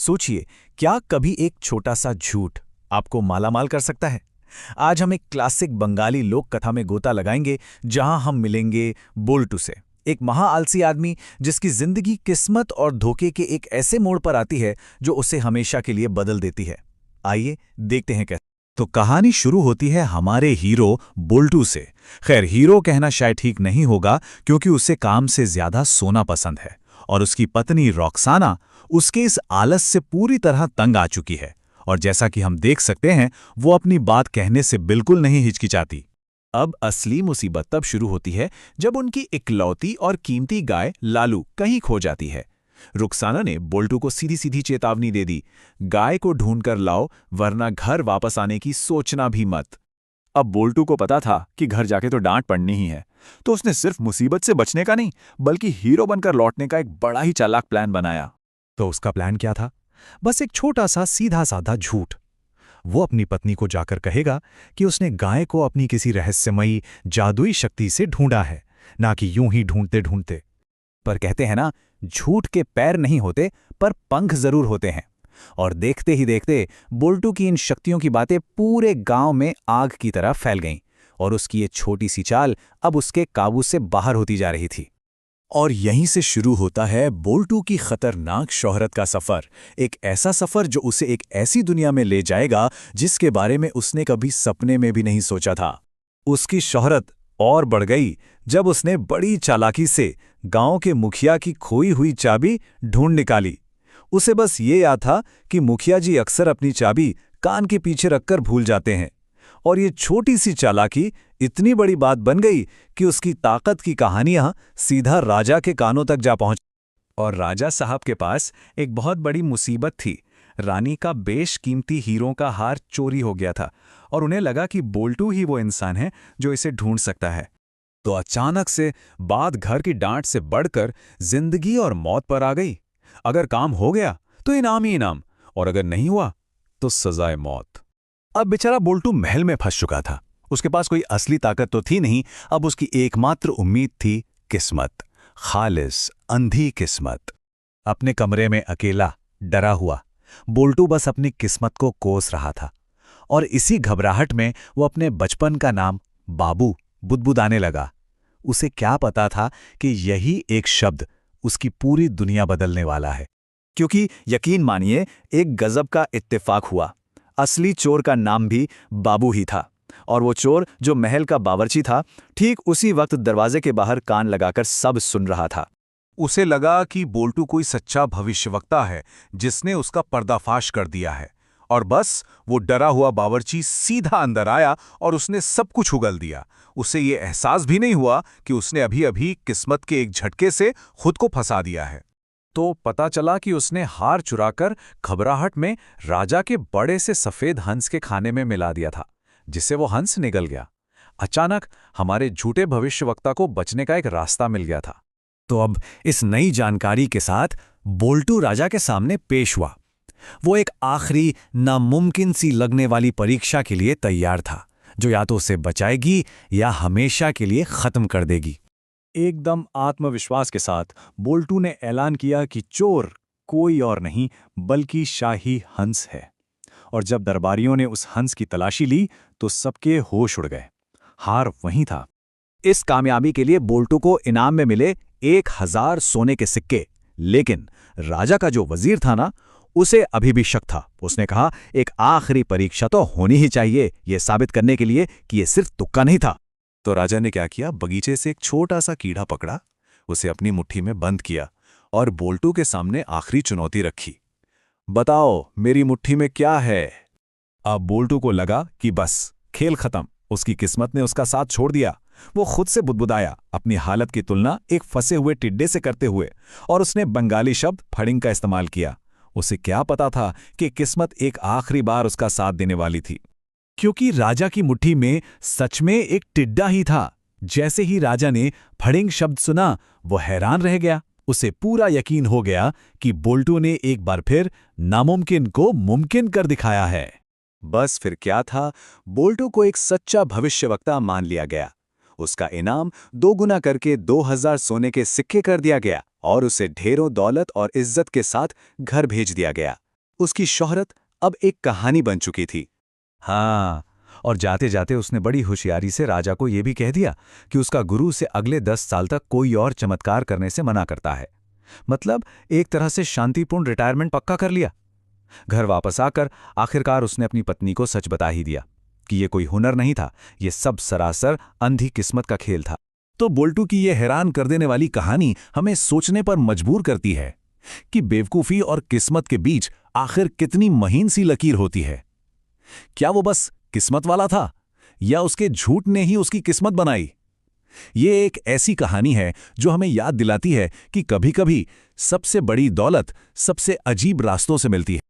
सोचिए, क्या कभी एक छोटा सा झूठ आपको मालामाल कर सकता है? आज हम एक क्लासिक बंगाली लोक कथा में गोता लगाएंगे, जहां हम मिलेंगे बोल्टू से, एक महाआलसी आदमी जिसकी जिंदगी किस्मत और धोखे के एक ऐसे मोड़ पर आती है जो उसे हमेशा के लिए बदल देती है। आइए देखते हैं कैसे। तो कहानी शुरू होती है हमारे हीरो बोल्टू से। खैर, हीरो कहना शायद ठीक नहीं होगा, क्योंकि उसे काम से ज्यादा सोना पसंद है और उसकी पत्नी रॉक्साना उसके इस आलस से पूरी तरह तंग आ चुकी है। और जैसा कि हम देख सकते हैं, वो अपनी बात कहने से बिल्कुल नहीं हिचकिचाती। अब असली मुसीबत तब शुरू होती है जब उनकी इकलौती और कीमती गाय लालू कहीं खो जाती है। रुखसाना ने बोल्टू को सीधी सीधी चेतावनी दे दी, गाय को ढूंढकर लाओ, वरना घर वापस आने की सोचना भी मत। अब बोल्टू को पता था कि घर जाके तो डांट पड़नी ही है, तो उसने सिर्फ मुसीबत से बचने का नहीं, बल्कि हीरो बनकर लौटने का एक बड़ा ही चालाक प्लान बनाया। तो उसका प्लान क्या था? बस एक छोटा सा सीधा साधा झूठ। वो अपनी पत्नी को जाकर कहेगा कि उसने गाय को अपनी किसी रहस्यमयी जादुई शक्ति से ढूंढा है, ना कि यूं ही ढूंढते ढूंढते। पर कहते हैं ना, झूठ के पैर नहीं होते, पर पंख जरूर होते हैं। और देखते ही देखते बोल्टू की इन शक्तियों की बातें पूरे गांव में आग की तरह फैल गईं, और उसकी ये छोटी सी चाल अब उसके काबू से बाहर होती जा रही थी। और यहीं से शुरू होता है बोल्टू की खतरनाक शोहरत का सफर। एक ऐसा सफर जो उसे एक ऐसी दुनिया में ले जाएगा जिसके बारे में उसने कभी सपने में भी नहीं सोचा था। उसकी शोहरत और बढ़ गई जब उसने बड़ी चालाकी से गांव के मुखिया की खोई हुई चाबी ढूंढ निकाली। उसे बस ये याद था कि मुखिया जी अक्सर अपनी चाबी कान के पीछे रखकर भूल जाते हैं, और ये छोटी सी चालाकी इतनी बड़ी बात बन गई कि उसकी ताकत की कहानियां सीधा राजा के कानों तक जा पहुंच। और राजा साहब के पास एक बहुत बड़ी मुसीबत थी। रानी का बेशकीमती हीरों का हार चोरी हो गया था, और उन्हें लगा कि बोल्टू ही वो इंसान है जो इसे ढूंढ सकता है। तो अचानक से बात घर की डांट से बढ़कर जिंदगी और मौत पर आ गई। अगर काम हो गया तो इनाम ही इनाम, और अगर नहीं हुआ तो सजाए मौत। अब बेचारा बोल्टू महल में फंस चुका था। उसके पास कोई असली ताकत तो थी नहीं, अब उसकी एकमात्र उम्मीद थी किस्मत, खालिस अंधी किस्मत। अपने कमरे में अकेला डरा हुआ बोल्टू बस अपनी किस्मत को कोस रहा था, और इसी घबराहट में वो अपने बचपन का नाम बाबू बुदबुदाने लगा। उसे क्या पता था कि यही एक शब्द उसकी पूरी दुनिया बदलने वाला है। क्योंकि यकीन मानिए, एक गजब का इत्तेफाक हुआ। असली चोर का नाम भी बाबू ही था, और वो चोर जो महल का बावर्ची था, ठीक उसी वक्त दरवाजे के बाहर कान लगाकर सब सुन रहा था। उसे लगा कि बोल्टू कोई सच्चा भविष्यवक्ता है जिसने उसका पर्दाफाश कर दिया है, और बस वो डरा हुआ बावर्ची सीधा अंदर आया और उसने सब कुछ उगल दिया। उसे ये एहसास भी नहीं हुआ कि उसने अभी अभी किस्मत के एक झटके से खुद को फंसा दिया है। तो पता चला कि उसने हार चुराकर घबराहट में राजा के बड़े से सफेद हंस के खाने में मिला दिया था, जिससे वो हंस निगल गया। अचानक हमारे झूठे भविष्यवक्ता को बचने का एक रास्ता मिल गया था। तो अब इस नई जानकारी के साथ बोल्टू राजा के सामने पेश हुआ। वो एक आखिरी नामुमकिन सी लगने वाली परीक्षा के लिए तैयार था, जो या तो उसे बचाएगी या हमेशा के लिए खत्म कर देगी। एकदम आत्मविश्वास के साथ बोल्टू ने ऐलान किया कि चोर कोई और नहीं बल्कि शाही हंस है। और जब दरबारियों ने उस हंस की तलाशी ली तो सबके होश उड़ गए। हार वहीं था। इस कामयाबी के लिए बोल्टू को इनाम में मिले 1000 सोने के सिक्के। लेकिन राजा का जो वजीर था ना, उसे अभी भी शक था। उसने कहा, एक आखिरी परीक्षा तो होनी ही चाहिए, यह साबित करने के लिए कि यह सिर्फ तुक्का नहीं था। तो राजा ने क्या किया, बगीचे से एक छोटा सा कीड़ा पकड़ा, उसे अपनी मुट्ठी में बंद किया और बोल्टू के सामने आखिरी चुनौती रखी। बताओ मेरी मुट्ठी में क्या है? अब बोल्टू को लगा कि बस खेल खत्म। उसकी किस्मत ने उसका साथ छोड़ दिया। वो खुद से बुदबुदाया, अपनी हालत की तुलना एक फंसे हुए टिड्डे से करते हुए, और उसने बंगाली शब्द फड़िंग का इस्तेमाल किया। उसे क्या पता था कि किस्मत एक आखिरी बार उसका साथ देने वाली थी, क्योंकि राजा की मुट्ठी में सच में एक टिड्डा ही था। जैसे ही राजा ने फड़िंग शब्द सुना, वो हैरान रह गया। उसे पूरा यकीन हो गया कि बोल्टू ने एक बार फिर नामुमकिन को मुमकिन कर दिखाया है। बस फिर क्या था, बोल्टू को एक सच्चा भविष्यवक्ता मान लिया गया। उसका इनाम 2 गुना करके 2000 सोने के सिक्के कर दिया गया, और उसे ढेरों दौलत और इज्जत के साथ घर भेज दिया गया। उसकी शोहरत अब एक कहानी बन चुकी थी। हाँ, और जाते जाते उसने बड़ी होशियारी से राजा को यह भी कह दिया कि उसका गुरु उसे अगले 10 साल तक कोई और चमत्कार करने से मना करता है। मतलब एक तरह से शांतिपूर्ण रिटायरमेंट पक्का कर लिया। घर वापस आकर आखिरकार उसने अपनी पत्नी को सच बता ही दिया कि ये कोई हुनर नहीं था, ये सब सरासर अंधी किस्मत का खेल था। तो बोल्टू की यह हैरान कर देने वाली कहानी हमें सोचने पर मजबूर करती है कि बेवकूफी और किस्मत के बीच आखिर कितनी महीन सी लकीर होती है। क्या वो बस किस्मत वाला था या उसके झूठ ने ही उसकी किस्मत बनाई? ये एक ऐसी कहानी है जो हमें याद दिलाती है कि कभी-कभी सबसे बड़ी दौलत सबसे अजीब रास्तों से मिलती है।